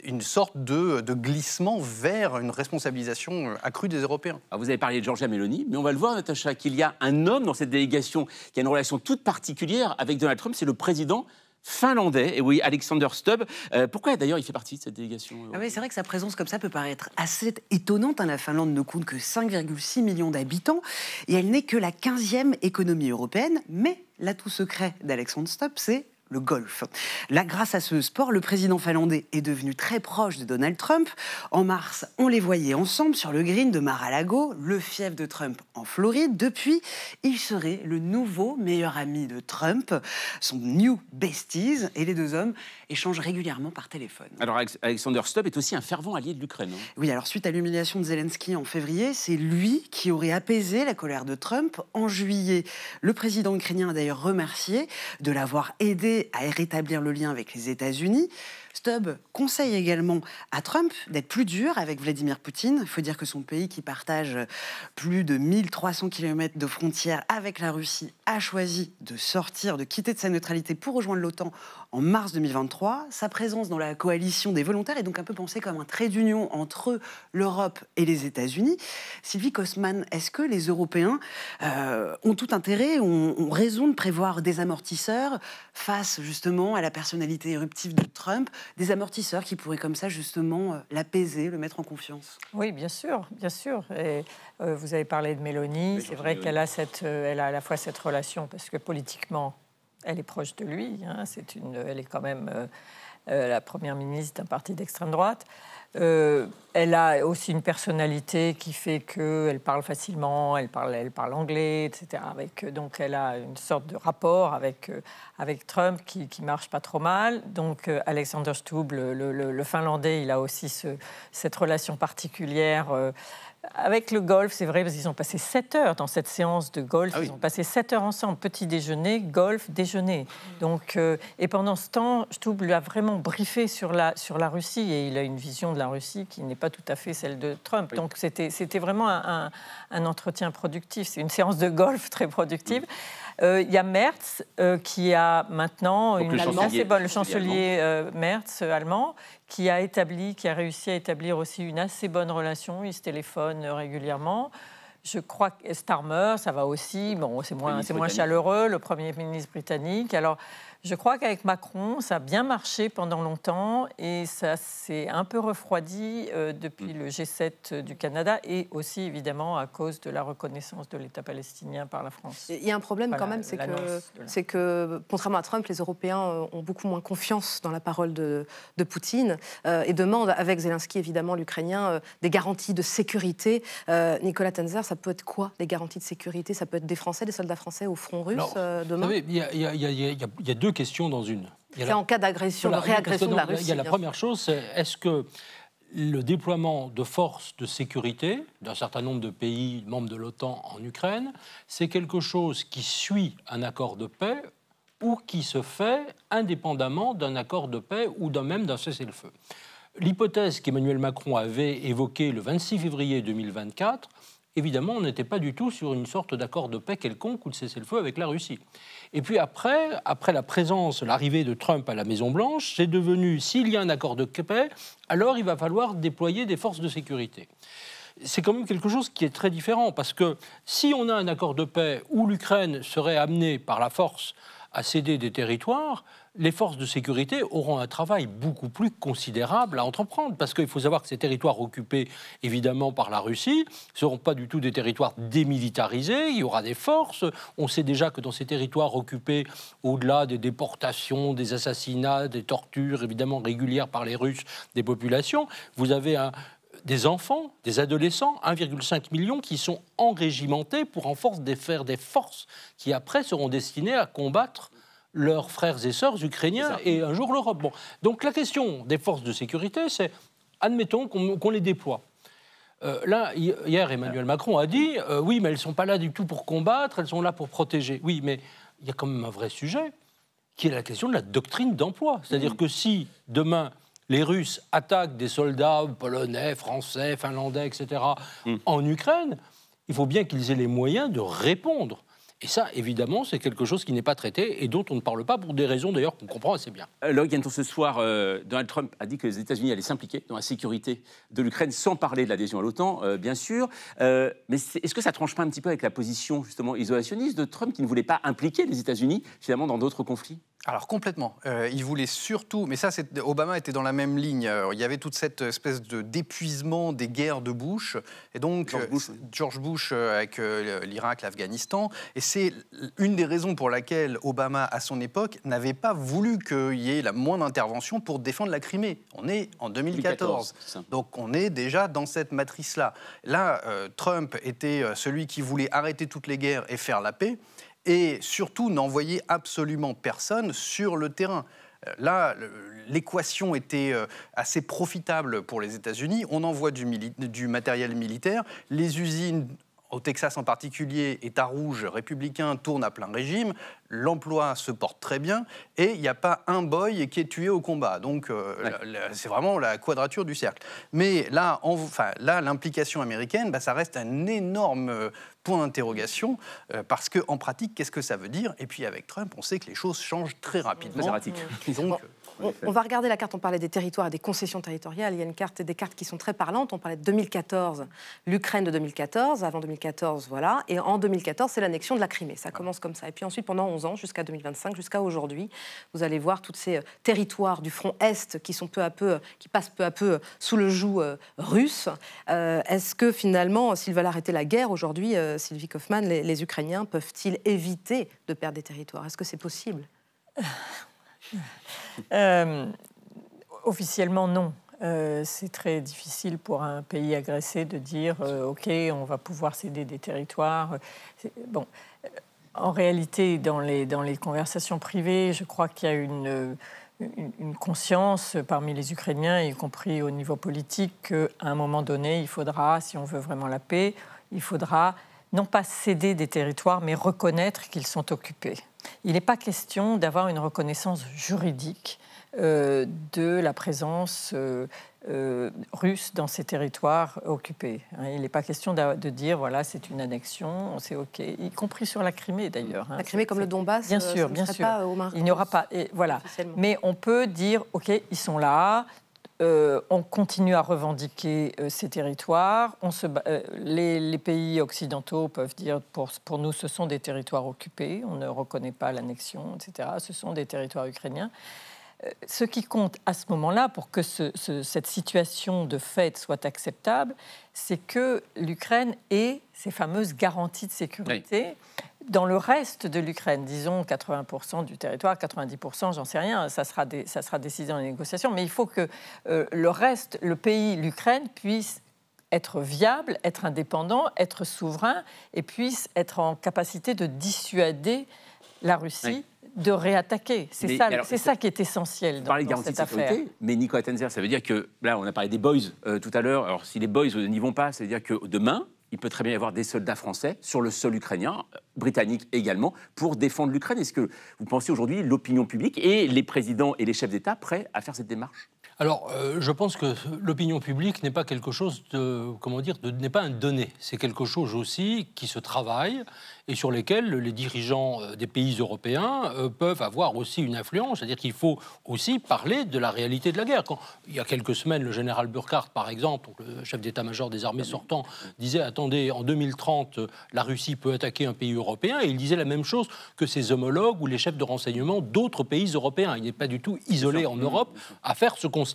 une sorte de glissement vers une responsabilisation accrue des Européens. Alors vous avez parlé de Giorgia Meloni, mais on va le voir, Natacha, qu'il y a un homme dans cette délégation qui a une relation toute particulière avec Donald Trump, c'est le président finlandais, et oui, Alexander Stubb. Pourquoi d'ailleurs il fait partie de cette délégation Oui, c'est vrai que sa présence comme ça peut paraître assez étonnante. La Finlande ne compte que 5,6 millions d'habitants et elle n'est que la 15e économie européenne. Mais l'atout secret d'Alexander Stubb, c'est le golf. Là, grâce à ce sport, le président finlandais est devenu très proche de Donald Trump. En mars, on les voyait ensemble sur le green de Mar-a-Lago, le fief de Trump en Floride. Depuis, il serait le nouveau meilleur ami de Trump, son new besties, et les deux hommes échangent régulièrement par téléphone. Alors, Alexander Stubb est aussi un fervent allié de l'Ukraine. Oui, alors suite à l'humiliation de Zelensky en février, c'est lui qui aurait apaisé la colère de Trump. En juillet, le président ukrainien a d'ailleurs remercié de l'avoir aidé à rétablir le lien avec les États-Unis. Stubb conseille également à Trump d'être plus dur avec Vladimir Poutine. Il faut dire que son pays, qui partage plus de 1300 km de frontières avec la Russie, a choisi de sortir, de quitter de sa neutralité pour rejoindre l'OTAN en mars 2023. Sa présence dans la coalition des volontaires est donc un peu pensée comme un trait d'union entre l'Europe et les États-Unis. Sylvie Kosman, est-ce que les Européens ont tout intérêt, ont raison de prévoir des amortisseurs face justement à la personnalité éruptive de Trump, des amortisseurs qui pourraient comme ça justement l'apaiser, le mettre en confiance? Oui, bien sûr, bien sûr. Et vous avez parlé de Mélanie. Oui, c'est vrai qu'elle a elle a à la fois cette relation parce que politiquement, elle est proche de lui. Hein, elle est quand même la première ministre d'un parti d'extrême droite. Elle a aussi une personnalité qui fait qu'elle parle facilement, elle parle anglais, etc. Donc elle a une sorte de rapport avec Trump qui marche pas trop mal. Donc Alexander Stubb, le Finlandais, il a aussi cette relation particulière. Avec le golf, c'est vrai, parce qu'ils ont passé 7 heures dans cette séance de golf. Ils ont passé 7 heures ensemble, petit déjeuner, golf, déjeuner. Donc, et pendant ce temps, Stubb lui a vraiment briefé sur la Russie, et il a une vision de la Russie qui n'est pas tout à fait celle de Trump. Donc c'était vraiment un entretien productif. C'est une séance de golf très productive. Il y a Merz qui a maintenant le chancelier Merz allemand qui a réussi à établir aussi une assez bonne relation. Il se téléphone régulièrement. Je crois que Starmer, ça va aussi. Bon, c'est moins chaleureux, le Premier ministre britannique. Alors, je crois qu'avec Macron, ça a bien marché pendant longtemps et ça s'est un peu refroidi depuis le G7 du Canada et aussi, évidemment, à cause de la reconnaissance de l'État palestinien par la France. Il y a un problème quand même, c'est que, contrairement à Trump, les Européens ont beaucoup moins confiance dans la parole de Poutine et demandent, avec Zelensky, évidemment, l'Ukrainien, des garanties de sécurité. Nicolas Tenzer, ça peut être quoi, les garanties de sécurité? Ça peut être des Français, des soldats français au front russe demain? Vous savez, il y a deux questions dans une. C'est en cas d'agression, de réagression de la Russie. Il y a la première chose, c'est est-ce que le déploiement de forces de sécurité d'un certain nombre de pays membres de l'OTAN en Ukraine, c'est quelque chose qui suit un accord de paix ou qui se fait indépendamment d'un accord de paix ou même d'un cessez-le-feu. L'hypothèse qu'Emmanuel Macron avait évoquée le 26 février 2024, évidemment, on n'était pas du tout sur une sorte d'accord de paix quelconque ou de cessez-le-feu avec la Russie. Et puis après la présence, l'arrivée de Trump à la Maison-Blanche, c'est devenu, s'il y a un accord de paix, alors il va falloir déployer des forces de sécurité. C'est quand même quelque chose qui est très différent, parce que si on a un accord de paix où l'Ukraine serait amenée par la force à céder des territoires, les forces de sécurité auront un travail beaucoup plus considérable à entreprendre, parce qu'il faut savoir que ces territoires occupés évidemment par la Russie ne seront pas du tout des territoires démilitarisés, il y aura des forces. On sait déjà que dans ces territoires occupés, au-delà des déportations, des assassinats, des tortures évidemment régulières par les Russes des populations, vous avez des enfants, des adolescents, 1,5 million qui sont enrégimentés pour en force faire des forces qui après seront destinées à combattre leurs frères et sœurs ukrainiens et un jour l'Europe. Bon. Donc la question des forces de sécurité, c'est, admettons qu'on les déploie. Là, hier, Emmanuel Macron a dit oui, mais elles ne sont pas là du tout pour combattre, elles sont là pour protéger. Oui, mais il y a quand même un vrai sujet, qui est la question de la doctrine d'emploi. C'est-à-dire que si, demain, les Russes attaquent des soldats polonais, français, finlandais, etc., en Ukraine, il faut bien qu'ils aient les moyens de répondre. Et ça, évidemment, c'est quelque chose qui n'est pas traité et dont on ne parle pas pour des raisons d'ailleurs qu'on comprend assez bien. Loïc Ganton, ce soir, Donald Trump a dit que les États-Unis allaient s'impliquer dans la sécurité de l'Ukraine sans parler de l'adhésion à l'OTAN, bien sûr. Mais est-ce que ça tranche pas un petit peu avec la position justement isolationniste de Trump qui ne voulait pas impliquer les États-Unis finalement dans d'autres conflits? Alors complètement. Il voulait surtout, mais ça, Obama était dans la même ligne. Il y avait toute cette espèce d'épuisement des guerres de Bush, et donc George Bush avec l'Irak, l'Afghanistan. Et c'est une des raisons pour laquelle Obama, à son époque, n'avait pas voulu qu'il y ait la moindre intervention pour défendre la Crimée. On est en 2014. Donc on est déjà dans cette matrice-là. Là, Trump était celui qui voulait arrêter toutes les guerres et faire la paix. Et surtout n'envoyer absolument personne sur le terrain. Là, l'équation était assez profitable pour les États-Unis. On envoie du matériel militaire. Les usines, au Texas en particulier, État rouge républicain, tournent à plein régime. L'emploi se porte très bien. Et il n'y a pas un boy qui est tué au combat. Donc, c'est vraiment la quadrature du cercle. Mais là, l'implication américaine, ça reste un énorme point d'interrogation, parce qu'en pratique, qu'est-ce que ça veut dire? Et puis avec Trump, on sait que les choses changent très rapidement. Très erratique. Donc, on va regarder la carte, on parlait des territoires et des concessions territoriales, il y a des cartes qui sont très parlantes, on parlait de 2014, l'Ukraine de 2014, avant 2014, voilà, et en 2014, c'est l'annexion de la Crimée, ça commence comme ça. Et puis ensuite, pendant 11 ans, jusqu'à 2025, jusqu'à aujourd'hui, vous allez voir tous ces territoires du front Est qui passent peu à peu sous le joug russe. Est-ce que finalement, s'ils veulent arrêter la guerre aujourd'hui, Sylvie Kaufmann, les Ukrainiens peuvent-ils éviter de perdre des territoires? Est-ce que c'est possible? Officiellement, non. C'est très difficile pour un pays agressé de dire OK, on va pouvoir céder des territoires. Bon, en réalité, dans les conversations privées, je crois qu'il y a une conscience parmi les Ukrainiens, y compris au niveau politique, qu'à un moment donné, il faudra, si on veut vraiment la paix, il faudra non pas céder des territoires, mais reconnaître qu'ils sont occupés. Il n'est pas question d'avoir une reconnaissance juridique de la présence russe dans ces territoires occupés. Il n'est pas question de dire, voilà, c'est une annexion, c'est OK, y compris sur la Crimée d'ailleurs. La Crimée comme le Donbass, bien sûr, bien sûr. Pas aux mains il n'y aura pas, voilà. Mais on peut dire, OK, ils sont là. On continue à revendiquer ces territoires. Les pays occidentaux peuvent dire, pour nous, ce sont des territoires occupés. On ne reconnaît pas l'annexion, etc. Ce sont des territoires ukrainiens. Ce qui compte à ce moment-là, pour que cette situation de fait soit acceptable, c'est que l'Ukraine ait ces fameuses garanties de sécurité. Oui. Dans le reste de l'Ukraine, disons 80% du territoire, 90%, j'en sais rien, ça sera décidé dans les négociations, mais il faut que le reste, le pays, l'Ukraine, puisse être viable, être indépendant, être souverain et puisse être en capacité de dissuader la Russie de réattaquer. C'est ça qui est essentiel dans cette affaire. Mais Nicolas Tenzer, ça veut dire que, là on a parlé des boys tout à l'heure, alors si les boys n'y vont pas, ça veut dire que demain, il peut très bien y avoir des soldats français sur le sol ukrainien, britanniques également, pour défendre l'Ukraine. Est-ce que vous pensez aujourd'hui l'opinion publique et les présidents et les chefs d'État prêts à faire cette démarche? Alors, je pense que l'opinion publique n'est pas quelque chose n'est pas un donné. C'est quelque chose aussi qui se travaille et sur lesquels les dirigeants des pays européens peuvent avoir aussi une influence. C'est-à-dire qu'il faut aussi parler de la réalité de la guerre. Quand, il y a quelques semaines, le général Burkhardt, par exemple, le chef d'état-major des armées sortant, disait « Attendez, en 2030, la Russie peut attaquer un pays européen » et il disait la même chose que ses homologues ou les chefs de renseignement d'autres pays européens. Il n'est pas du tout isolé en Europe à faire ce constat.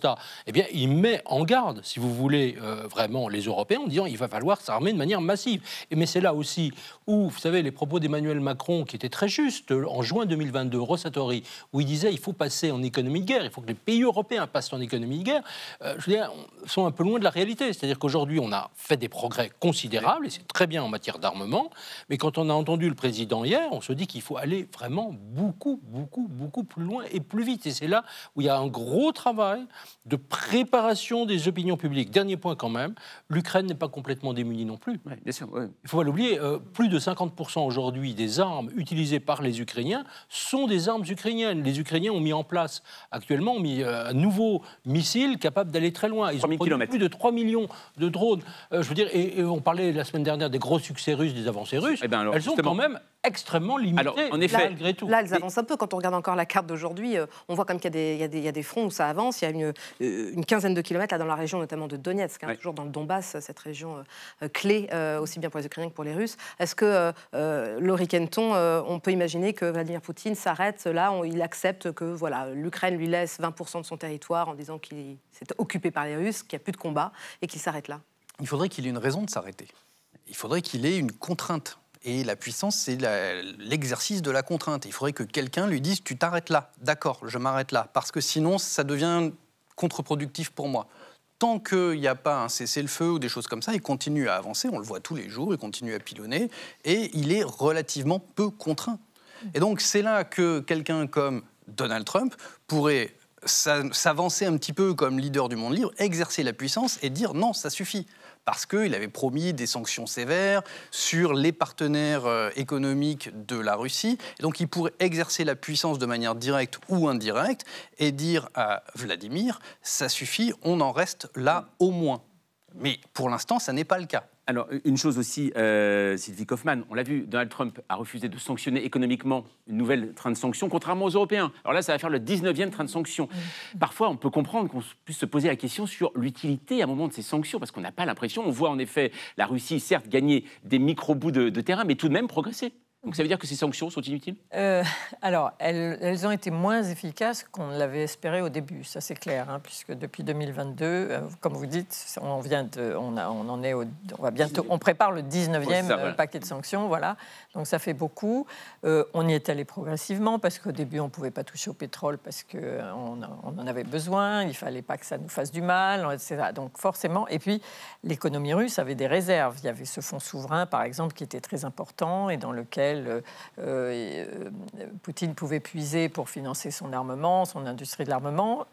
Eh bien, il met en garde, si vous voulez, vraiment les Européens en disant « Il va falloir s'armer de manière massive ». Mais c'est là aussi où, vous savez, les propos d'Emmanuel Macron, qui étaient très justes, en juin 2022, Rosatori, où il disait il faut passer en économie de guerre, il faut que les pays européens passent en économie de guerre, je veux dire, sont un peu loin de la réalité. C'est-à-dire qu'aujourd'hui, on a fait des progrès considérables, et c'est très bien en matière d'armement, mais quand on a entendu le président hier, on se dit qu'il faut aller vraiment beaucoup plus loin et plus vite. Et c'est là où il y a un gros travail de préparation des opinions publiques. Dernier point quand même, l'Ukraine n'est pas complètement démunie non plus. Oui, bien sûr. Oui. Il ne faut pas l'oublier, plus de 50% aujourd'hui des armes utilisées par les Ukrainiens sont des armes ukrainiennes. Les Ukrainiens ont mis en place, actuellement, un nouveau missile capable d'aller très loin. Ils ont produit plus de 3 millions de drones. Je veux dire, et on parlait la semaine dernière des gros succès russes, des avancées russes. Eh bien alors, elles sont quand même extrêmement limitée, Alors, en effet, malgré tout. Là, elles avancent un peu. Quand on regarde encore la carte d'aujourd'hui, on voit comme qu'il y a des fronts où ça avance. Il y a une quinzaine de kilomètres là, dans la région notamment de Donetsk, toujours dans le Donbass, cette région clé, aussi bien pour les Ukrainiens que pour les Russes. Est-ce que, Laurie Kenton, on peut imaginer que Vladimir Poutine s'arrête là, il accepte que voilà, l'Ukraine lui laisse 20% de son territoire en disant qu'il s'est occupé par les Russes, qu'il n'y a plus de combat et qu'il s'arrête là? Il faudrait qu'il ait une raison de s'arrêter. Il faudrait qu'il ait une contrainte. Et la puissance, c'est l'exercice de la contrainte. Il faudrait que quelqu'un lui dise « tu t'arrêtes là, d'accord, je m'arrête là », parce que sinon, ça devient contre-productif pour moi. Tant qu'il n'y a pas un cessez-le-feu ou des choses comme ça, il continue à avancer, on le voit tous les jours, il continue à pilonner, et il est relativement peu contraint. Et donc, c'est là que quelqu'un comme Donald Trump pourrait s'avancer un petit peu comme leader du monde libre, exercer la puissance et dire « non, ça suffit ». Parce qu'il avait promis des sanctions sévères sur les partenaires économiques de la Russie. Et donc il pourrait exercer la puissance de manière directe ou indirecte et dire à Vladimir, ça suffit, on en reste là au moins. Mais pour l'instant, ça n'est pas le cas. Alors, une chose aussi, Sylvie Kaufmann, on l'a vu, Donald Trump a refusé de sanctionner économiquement une nouvelle train de sanctions, contrairement aux Européens. Alors là, ça va faire le 19e train de sanctions. Parfois, on peut comprendre qu'on puisse se poser la question sur l'utilité à un moment de ces sanctions, parce qu'on n'a pas l'impression, on voit en effet la Russie, certes, gagner des micro-bouts de terrain, mais tout de même progresser. Donc ça veut dire que ces sanctions sont inutiles ? Alors, elles ont été moins efficaces qu'on l'avait espéré au début, ça c'est clair, hein, puisque depuis 2022, comme vous dites, on prépare le 19e paquet de sanctions, voilà. Donc ça fait beaucoup. On y est allé progressivement, parce qu'au début, on ne pouvait pas toucher au pétrole, parce qu'on en avait besoin, il ne fallait pas que ça nous fasse du mal, etc. Donc forcément, et puis l'économie russe avait des réserves. Il y avait ce fonds souverain, par exemple, qui était très important, et dans lequel Poutine pouvait puiser pour financer son armement, son industrie de l'armement.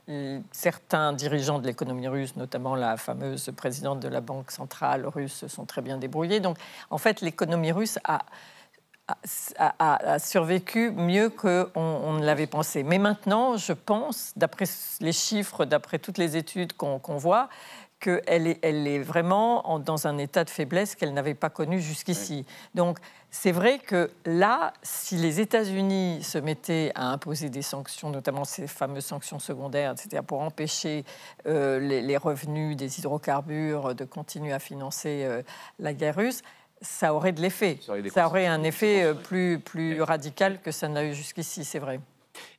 Certains dirigeants de l'économie russe, notamment la fameuse présidente de la Banque centrale russe, se sont très bien débrouillés. Donc, en fait, l'économie russe a survécu mieux qu'on ne l'avait pensé. Mais maintenant, je pense, d'après les chiffres, d'après toutes les études qu'on voit, qu'elle est vraiment dans un état de faiblesse qu'elle n'avait pas connu jusqu'ici. Donc, c'est vrai que là, si les États-Unis se mettaient à imposer des sanctions, notamment ces fameuses sanctions secondaires, c'est-à-dire pour empêcher les revenus des hydrocarbures de continuer à financer la guerre russe, ça aurait de l'effet. Ça aurait un effet plus radical que ça n'a eu jusqu'ici, c'est vrai.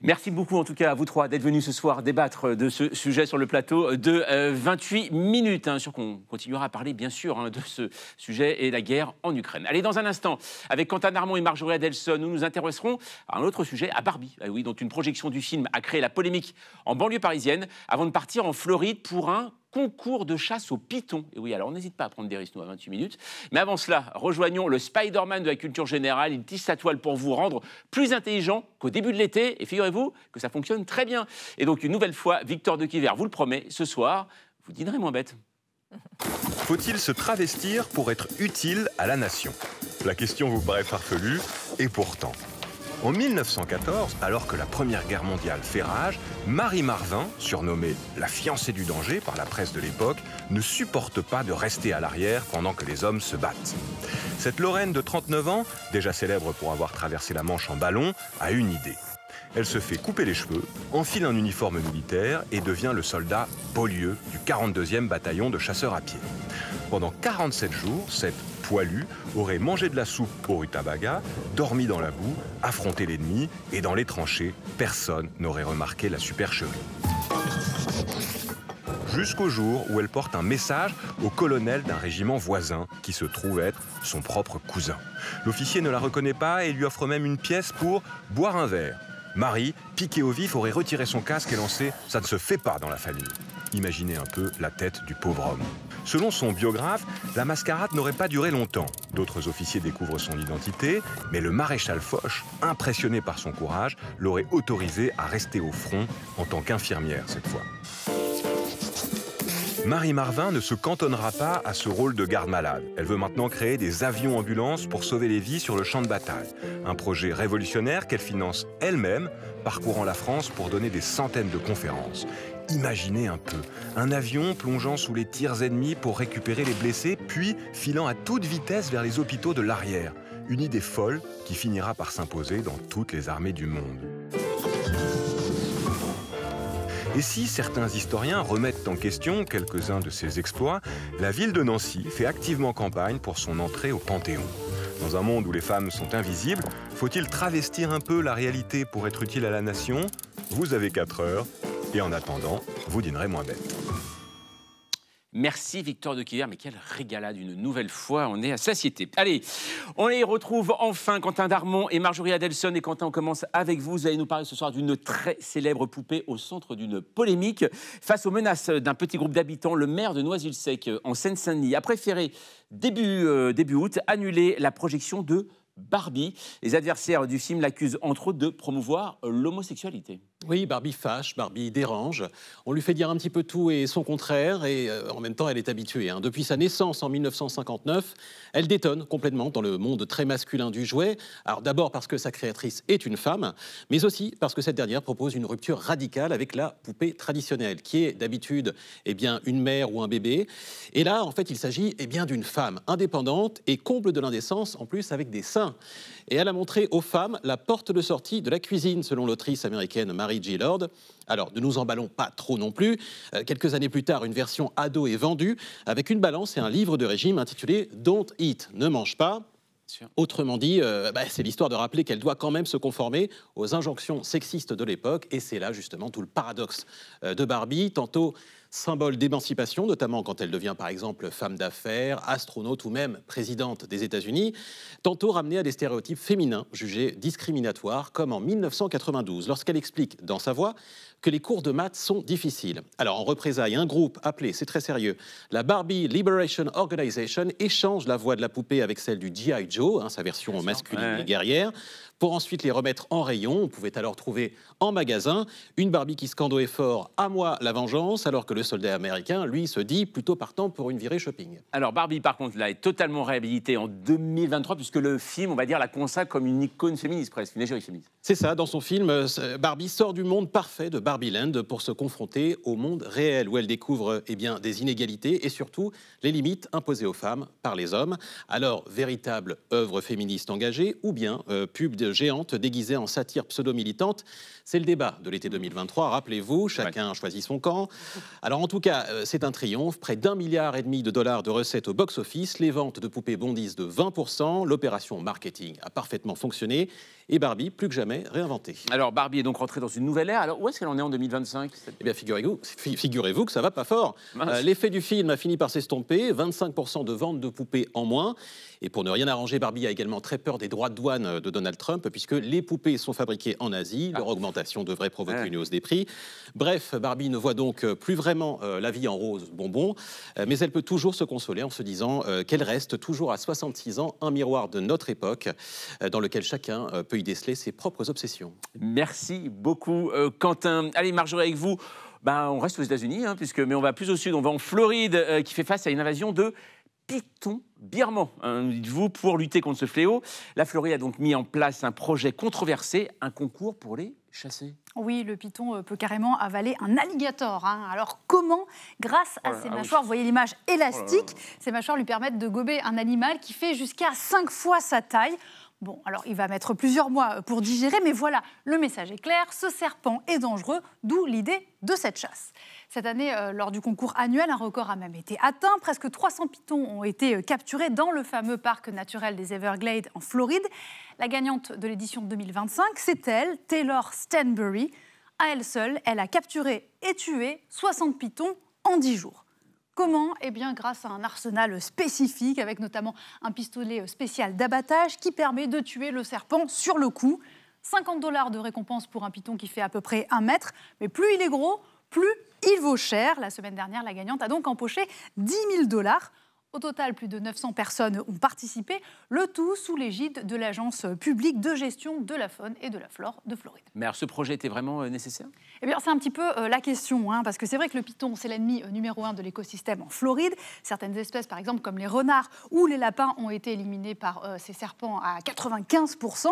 Merci beaucoup en tout cas à vous trois d'être venus ce soir débattre de ce sujet sur le plateau de 28 minutes. Sûr qu'on continuera à parler bien sûr de ce sujet et la guerre en Ukraine. Allez, dans un instant, avec Quentin Armand et Marjorie Adelson, nous nous intéresserons à un autre sujet, à Barbie, dont une projection du film a créé la polémique en banlieue parisienne, avant de partir en Floride pour un concours de chasse aux pitons. Et oui, alors on n'hésite pas à prendre des risques, nous, à 28 minutes. Mais avant cela, rejoignons le Spider-Man de la culture générale. Il tisse sa toile pour vous rendre plus intelligent qu'au début de l'été. Et figurez-vous que ça fonctionne très bien. Et donc, une nouvelle fois, Victor de Quiver vous le promet, ce soir, vous dînerez moins bête. Faut-il se travestir pour être utile à la nation? La question vous paraît farfelue, et pourtant... En 1914, alors que la Première Guerre mondiale fait rage, Marie Marvin, surnommée la fiancée du danger par la presse de l'époque, ne supporte pas de rester à l'arrière pendant que les hommes se battent. Cette Lorraine de 39 ans, déjà célèbre pour avoir traversé la Manche en ballon, a une idée. Elle se fait couper les cheveux, enfile un uniforme militaire et devient le soldat Beaulieu du 42e bataillon de chasseurs à pied. Pendant 47 jours, cette poilue aurait mangé de la soupe au rutabaga, dormi dans la boue, affronté l'ennemi et dans les tranchées, personne n'aurait remarqué la supercherie. Jusqu'au jour où elle porte un message au colonel d'un régiment voisin qui se trouve être son propre cousin. L'officier ne la reconnaît pas et lui offre même une pièce pour boire un verre. Marie, piquée au vif, aurait retiré son casque et lancé « Ça ne se fait pas dans la famille ». Imaginez un peu la tête du pauvre homme. Selon son biographe, la mascarade n'aurait pas duré longtemps. D'autres officiers découvrent son identité, mais le maréchal Foch, impressionné par son courage, l'aurait autorisé à rester au front en tant qu'infirmière cette fois. Marie Marvin ne se cantonnera pas à ce rôle de garde-malade. Elle veut maintenant créer des avions-ambulances pour sauver les vies sur le champ de bataille. Un projet révolutionnaire qu'elle finance elle-même, parcourant la France pour donner des centaines de conférences. Imaginez un peu, un avion plongeant sous les tirs ennemis pour récupérer les blessés, puis filant à toute vitesse vers les hôpitaux de l'arrière. une idée folle qui finira par s'imposer dans toutes les armées du monde. Et si certains historiens remettent en question quelques-uns de ses exploits, la ville de Nancy fait activement campagne pour son entrée au Panthéon. Dans un monde où les femmes sont invisibles, faut-il travestir un peu la réalité pour être utile à la nation? Vous avez 4 heures, et en attendant, vous dînerez moins bête. Merci Victor de Quiver, mais quelle régalade une nouvelle fois, on est à satiété. Allez, on les retrouve enfin, Quentin Darmon et Marjorie Adelson. Et Quentin, on commence avec vous. Vous allez nous parler ce soir d'une très célèbre poupée au centre d'une polémique. Face aux menaces d'un petit groupe d'habitants, le maire de Noisy-le-Sec, en Seine-Saint-Denis, a préféré, début août, annuler la projection de Barbie. Les adversaires du film l'accusent entre autres de promouvoir l'homosexualité. Oui, Barbie fâche, Barbie dérange. On lui fait dire un petit peu tout et son contraire, et en même temps, elle est habituée. Depuis sa naissance en 1959, elle détonne complètement dans le monde très masculin du jouet. Alors d'abord parce que sa créatrice est une femme, mais aussi parce que cette dernière propose une rupture radicale avec la poupée traditionnelle, qui est d'habitude une mère ou un bébé. Et là, en fait, il s'agit d'une femme indépendante et comble de l'indécence, en plus avec des seins. Et elle a montré aux femmes la porte de sortie de la cuisine, selon l'autrice américaine Mary J. Lord. Alors, ne nous emballons pas trop non plus. Quelques années plus tard, une version ado est vendue avec une balance et un livre de régime intitulé « Don't eat », ne mange pas. Autrement dit, c'est l'histoire de rappeler qu'elle doit quand même se conformer aux injonctions sexistes de l'époque. Et c'est là justement tout le paradoxe de Barbie. Tantôt symbole d'émancipation, notamment quand elle devient par exemple femme d'affaires, astronaute ou même présidente des États-Unis. Tantôt ramenée à des stéréotypes féminins jugés discriminatoires, comme en 1992, lorsqu'elle explique dans sa voix que les cours de maths sont difficiles. Alors en représailles, un groupe appelé, c'est très sérieux, la Barbie Liberation Organization échange la voix de la poupée avec celle du G.I. Joe, sa version masculine et guerrière, pour ensuite les remettre en rayon. On pouvait alors trouver en magasin une Barbie qui scande haut et fort « À moi la vengeance », alors que le soldat américain, lui, se dit plutôt partant pour une virée shopping. Alors Barbie, par contre, là, est totalement réhabilitée en 2023, puisque le film, on va dire, la consacre comme une icône féministe, presque, une égérie féministe. C'est ça, dans son film, Barbie sort du monde parfait de Barbieland pour se confronter au monde réel, où elle découvre des inégalités et surtout les limites imposées aux femmes par les hommes. Alors, véritable œuvre féministe engagée ou bien pub géante déguisée en satire pseudo-militante, c'est le débat de l'été 2023. Rappelez-vous, chacun choisit son camp. Alors en tout cas, c'est un triomphe. Près d'1,5 milliard de recettes au box-office. Les ventes de poupées bondissent de 20%. L'opération marketing a parfaitement fonctionné. Et Barbie, plus que jamais, réinventée. Alors Barbie est donc rentrée dans une nouvelle ère. Alors où est-ce qu'elle en est en 2025 ? Eh bien, figurez-vous que ça va pas fort. L'effet du film a fini par s'estomper. 25% de ventes de poupées en moins. Et pour ne rien arranger, Barbie a également très peur des droits de douane de Donald Trump, puisque les poupées sont fabriquées en Asie. Leur augmentation devrait provoquer une hausse des prix. Bref, Barbie ne voit donc plus vraiment la vie en rose bonbon, mais elle peut toujours se consoler en se disant qu'elle reste toujours à 66 ans, un miroir de notre époque, dans lequel chacun peut y déceler ses propres obsessions. Merci beaucoup, Quentin. Allez, Marjorie, avec vous, on reste aux États-Unis, mais on va plus au sud, on va en Floride, qui fait face à une invasion de pythons birmans. Dites-vous, pour lutter contre ce fléau, la Floride a donc mis en place un projet controversé, un concours pour les chasser. Oui, le python peut carrément avaler un alligator. Alors comment ? Grâce à ses mâchoires, vous voyez l'image élastique, ces mâchoires lui permettent de gober un animal qui fait jusqu'à 5 fois sa taille. Bon, alors il va mettre plusieurs mois pour digérer, mais voilà, le message est clair, ce serpent est dangereux, d'où l'idée de cette chasse. Cette année, lors du concours annuel, un record a même été atteint. Presque 300 pythons ont été capturés dans le fameux parc naturel des Everglades en Floride. La gagnante de l'édition 2025, c'est elle, Taylor Stanbury. À elle seule, elle a capturé et tué 60 pythons en 10 jours. Comment ? Grâce à un arsenal spécifique, avec notamment un pistolet spécial d'abattage qui permet de tuer le serpent sur le coup. $50 de récompense pour un python qui fait à peu près 1 mètre. Mais plus il est gros, plus il vaut cher. La semaine dernière, la gagnante a donc empoché $10 000. Au total, plus de 900 personnes ont participé, le tout sous l'égide de l'Agence publique de gestion de la faune et de la flore de Floride. Mais alors, ce projet était vraiment nécessaire ? C'est un petit peu la question, parce que c'est vrai que le python, c'est l'ennemi numéro 1 de l'écosystème en Floride. Certaines espèces, par exemple, comme les renards ou les lapins, ont été éliminés par ces serpents à 95%.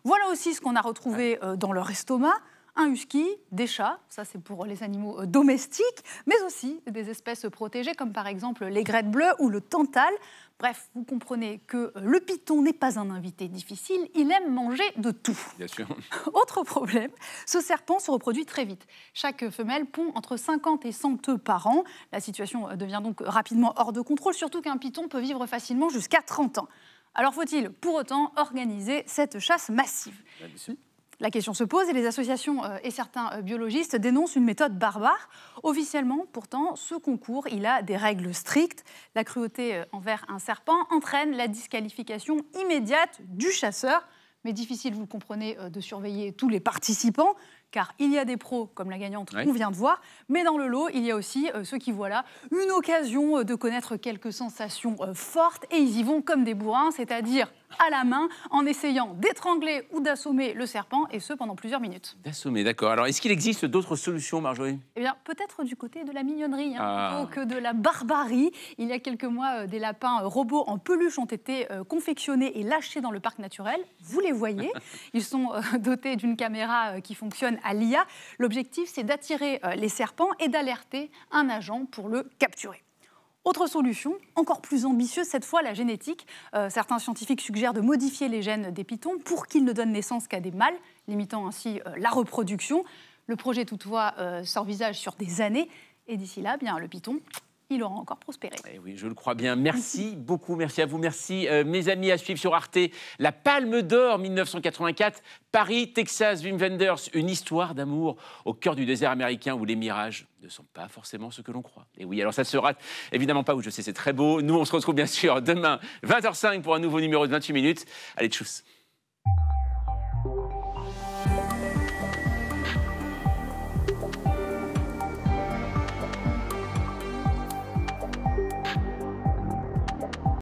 Voilà aussi ce qu'on a retrouvé dans leur estomac. un husky, des chats, ça c'est pour les animaux domestiques, mais aussi des espèces protégées comme par exemple l'aigrette bleue ou le tantale. Bref, vous comprenez que le python n'est pas un invité difficile, il aime manger de tout. Bien sûr. Autre problème, ce serpent se reproduit très vite. Chaque femelle pond entre 50 et 100 œufs par an. La situation devient donc rapidement hors de contrôle, surtout qu'un python peut vivre facilement jusqu'à 30 ans. Alors faut-il pour autant organiser cette chasse massive ? La question se pose et les associations et certains biologistes dénoncent une méthode barbare. Officiellement, pourtant, ce concours, il a des règles strictes. La cruauté envers un serpent entraîne la disqualification immédiate du chasseur. Mais difficile, vous le comprenez, de surveiller tous les participants, car il y a des pros, comme la gagnante qu'on vient de voir, mais dans le lot, il y a aussi ceux qui voient là une occasion de connaître quelques sensations fortes, et ils y vont comme des bourrins, c'est-à-dire à la main, en essayant d'étrangler ou d'assommer le serpent, et ce pendant plusieurs minutes. D'assommer, d'accord. Alors, est-ce qu'il existe d'autres solutions, Marjorie ? Eh bien, peut-être du côté de la mignonnerie, plutôt que de la barbarie. Il y a quelques mois, des lapins robots en peluche ont été confectionnés et lâchés dans le parc naturel. Vous les voyez. Ils sont dotés d'une caméra qui fonctionne à l'IA. L'objectif, c'est d'attirer les serpents et d'alerter un agent pour le capturer. Autre solution, encore plus ambitieuse, cette fois la génétique. Certains scientifiques suggèrent de modifier les gènes des pythons pour qu'ils ne donnent naissance qu'à des mâles, limitant ainsi la reproduction. Le projet toutefois s'envisage sur des années, et d'ici là, bien, le python, il aura encore prospéré. Eh oui, je le crois bien. Merci beaucoup, merci à vous, merci mes amis, à suivre sur Arte. La Palme d'Or 1984, Paris, Texas, Wim Wenders, une histoire d'amour au cœur du désert américain où les mirages ne sont pas forcément ce que l'on croit. Et oui, alors ça se rate évidemment pas, où je sais c'est très beau. Nous, on se retrouve bien sûr demain, 20h05 pour un nouveau numéro de 28 minutes. Allez, tchuss.